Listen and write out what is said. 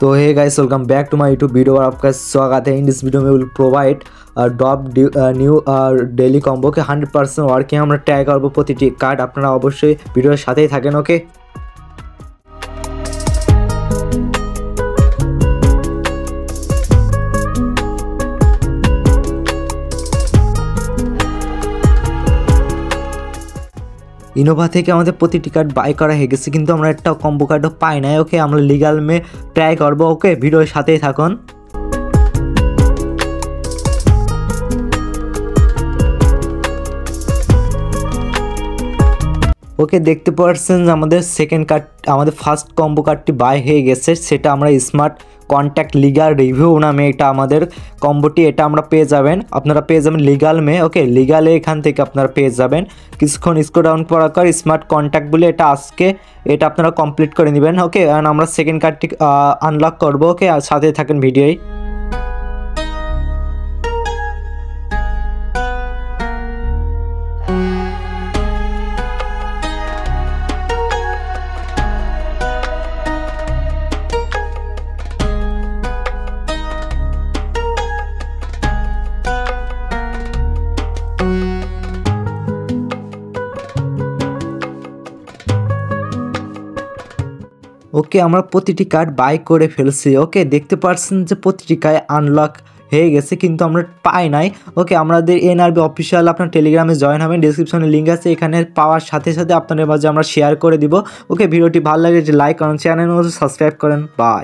तो hey guys, welcome back to my YouTube video और आपका स्वागत है। इन दिस वीडियो में will provide dope new daily combo के 100% वर्किंग আমরা ট্রাই করব প্রতিটি কার্ড। আপনারা অবশ্যই ভিডিওর সাথেই থাকেন। ওকে, ইনোভা থেকে আমাদের প্রতিটি কার্ড বাই করা হয়ে গেছে, কিন্তু আমরা একটা কম্বো কার্ডও পাই নাই। ওকে, আমরা লিগাল মে ট্রাই করবো। ওকে, ভিডিওর সাথেই থাকুন। ওকে, দেখতে পাচ্ছেন আমাদের সেকেন্ড কার্ড, আমাদের ফার্স্ট কম্বো কার্ডটি বাই হয়ে গেছে। সেটা আমরা স্মার্ট কন্ট্যাক্ট লিগাল রিভিউ নামে এটা আমাদের কম্বোটি, এটা আমরা পেয়ে যাবেন। আপনারা পেয়ে যাবেন লিগাল মে। ওকে, লিগালে এখান থেকে আপনারা পেয়ে যাবেন। কিছুক্ষণ স্ক্রল ডাউন করার পর স্মার্ট কন্ট্যাক্ট বলে এটা আজকে এটা আপনারা কমপ্লিট করে নেবেন। ওকে, আর আমরা সেকেন্ড কার্ডটি আনলক করবো। ওকে, আর সাথে থাকেন ভিডিওয়। ওকে, আমরা প্রতিটি কার্ড বাই করে ফেলছি। ওকে, দেখতে পাচ্ছেন যে প্রতিটি কার্ড আনলক হয়ে গেছে, কিন্তু আমরা পাই নাই। ওকে, আমাদের এনআরবি অফিসিয়াল আপনার টেলিগ্রামে জয়েন হবেন, ডিসক্রিপশনে লিঙ্ক আছে। এখানে পাওয়ার সাথে সাথে আপনাদের মাঝে আমরা শেয়ার করে দিব। ওকে, ভিডিওটি ভালো লাগে যে লাইক করেন, চ্যানেল সাবস্ক্রাইব করেন। বাই।